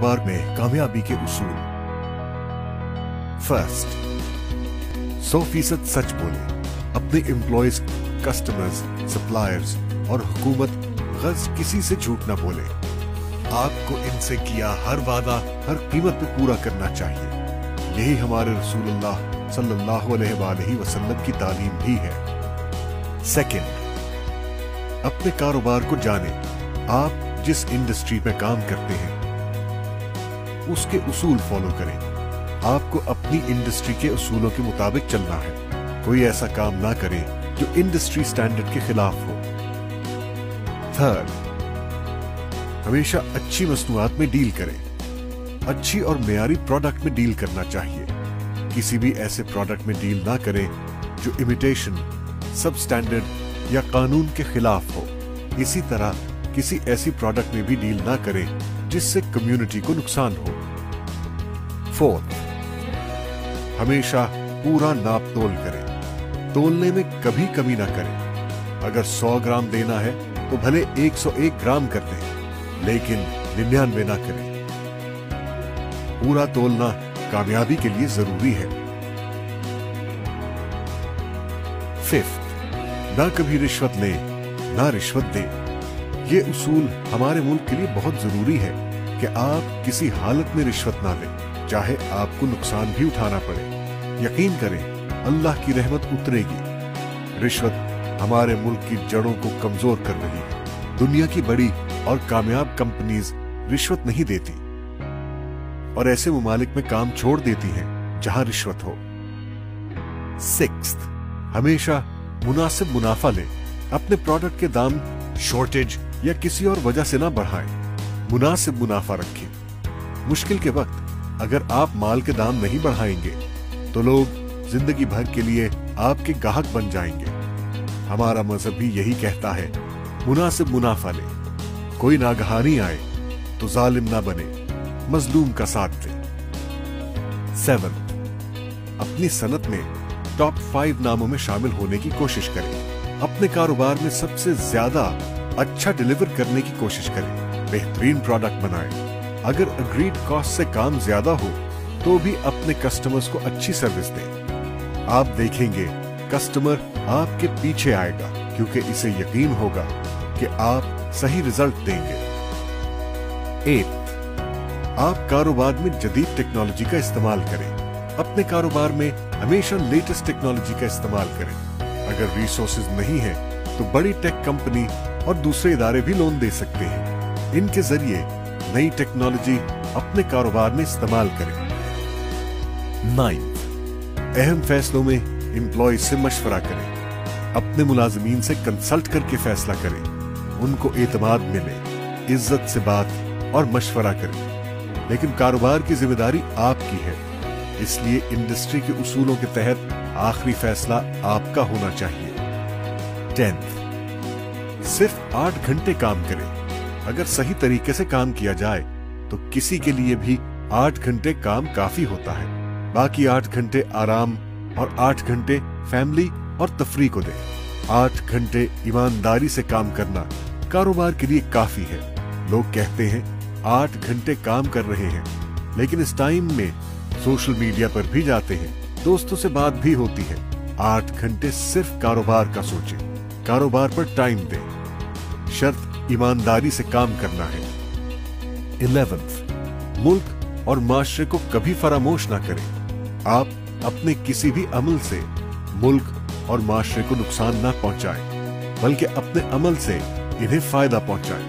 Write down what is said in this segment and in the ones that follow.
कारोबार में कामयाबी के उसूल। फर्स्ट, 100% सच बोले। अपने एम्प्लॉयज, कस्टमर्स, सप्लायर्स और हुकूमत गर्ज किसी से झूठ ना बोले। आपको इनसे किया हर वादा हर कीमत पे पूरा करना चाहिए। यही हमारे रसूलुल्लाह सल्लल्लाहु अलैहि वसल्लम की तालीम भी है। सेकंड, अपने कारोबार को जाने। आप जिस इंडस्ट्री में काम करते हैं उसके उसूल फॉलो करें। आपको अपनी इंडस्ट्री के उसूलों के मुताबिक चलना है। कोई ऐसा काम ना करें जो इंडस्ट्री स्टैंडर्ड के खिलाफ हो। थर्ड, हमेशा अच्छी मसनूआत में डील करें। अच्छी और मेयारी प्रोडक्ट में डील करना चाहिए। किसी भी ऐसे प्रोडक्ट में डील ना करें जो इमिटेशन, सब स्टैंडर्ड या कानून के खिलाफ हो। इसी तरह किसी ऐसी प्रोडक्ट में भी डील ना करें जिससे कम्युनिटी को नुकसान हो। फोर्थ, हमेशा पूरा नाप तोल करें। तोलने में कभी कमी ना करें। अगर 100 ग्राम देना है तो भले 101 ग्राम कर दें, लेकिन 99 ना करें। पूरा तोलना कामयाबी के लिए जरूरी है। फिफ्थ, ना कभी रिश्वत लें ना रिश्वत दें। ये उसूल हमारे मुल्क के लिए बहुत जरूरी है कि आप किसी हालत में रिश्वत ना लें, चाहे आपको नुकसान भी उठाना पड़े। यकीन करें, अल्लाह की रहमत उतरेगी। रिश्वत हमारे मुल्क की जड़ों को कमजोर कर रही है। दुनिया की बड़ी और कामयाब कंपनीज रिश्वत नहीं देती और ऐसे ममालिक में काम छोड़ देती हैं जहां रिश्वत हो। सिक्स्थ, हमेशा मुनासिब मुनाफा लें। अपने प्रोडक्ट के दाम शॉर्टेज या किसी और वजह से ना बढ़ाएं। मुनासिब मुनाफा रखें। मुश्किल के वक्त अगर आप माल के दाम नहीं बढ़ाएंगे तो लोग जिंदगी भर के लिए आपके गाहक बन जाएंगे। हमारा मजहब भी यही कहता है, मुनासिब मुनाफा ले। कोई नागहानी आए तो जालिम ना बने, मजलूम का साथ दे। 7, अपनी सनत में टॉप 5 नामों में शामिल होने की कोशिश करें। अपने कारोबार में सबसे ज्यादा अच्छा डिलीवर करने की कोशिश करें। बेहतरीन प्रोडक्ट बनाएं। अगर अग्रीड कॉस्ट से काम ज्यादा हो तो भी अपने कस्टमर्स को अच्छी सर्विस दें। आप देखेंगे कस्टमर आपके पीछे आएगा क्योंकि इसे यकीन होगा कि आप सही रिजल्ट देंगे। 8, आप कारोबार में जदीद टेक्नोलॉजी का इस्तेमाल करें। अपने कारोबार में हमेशा लेटेस्ट टेक्नोलॉजी का इस्तेमाल करें। अगर रिसोर्सेज नहीं है तो बड़ी टेक कंपनी और दूसरे इदारे भी लोन दे सकते हैं। इनके जरिए नई टेक्नोलॉजी अपने कारोबार में इस्तेमाल करें। 9, अहम फैसलों में एम्प्लॉयज से मशवरा करें। अपने मुलाजमीन से कंसल्ट करके फैसला करें। उनको एतमाद मिले, इज्जत से बात और मशवरा करें। लेकिन कारोबार की जिम्मेदारी आपकी है, इसलिए इंडस्ट्री के उसूलों के तहत आखिरी फैसला आपका होना चाहिए। 10, सिर्फ 8 घंटे काम करें। अगर सही तरीके से काम किया जाए तो किसी के लिए भी 8 घंटे काम काफी होता है। बाकी 8 घंटे आराम और 8 घंटे फैमिली और तफरी को दें। 8 घंटे ईमानदारी से काम करना कारोबार के लिए काफी है। लोग कहते हैं 8 घंटे काम कर रहे हैं, लेकिन इस टाइम में सोशल मीडिया पर भी जाते हैं, दोस्तों से बात भी होती है। 8 घंटे सिर्फ कारोबार का सोचें, कारोबार पर टाइम दें। शर्त ईमानदारी से काम करना है। 11, मुल्क और माशरे को कभी फरामोश ना करें। आप अपने किसी भी अमल से मुल्क और माशरे को नुकसान ना पहुंचाएं, बल्कि अपने अमल से इन्हें फायदा पहुंचाएं।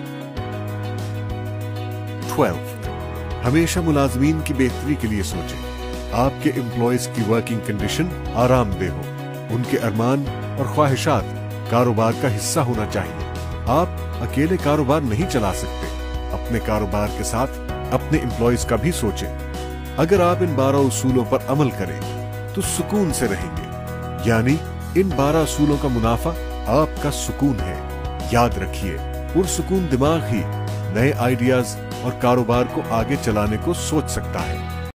12, हमेशा मुलाजमीन की बेहतरी के लिए सोचें। आपके एम्प्लॉयज की वर्किंग कंडीशन आरामदेह हो। उनके अरमान और ख्वाहिशात कारोबार का हिस्सा होना चाहिए। आप अकेले कारोबार नहीं चला सकते। अपने कारोबार के साथ अपने एम्प्लॉयज का भी सोचें। अगर आप इन 12 उसूलों पर अमल करें तो सुकून से रहेंगे। यानी इन 12 उसूलों का मुनाफा आपका सुकून है। याद रखिए, पुरसुकून दिमाग ही नए आइडियाज और कारोबार को आगे चलाने को सोच सकता है।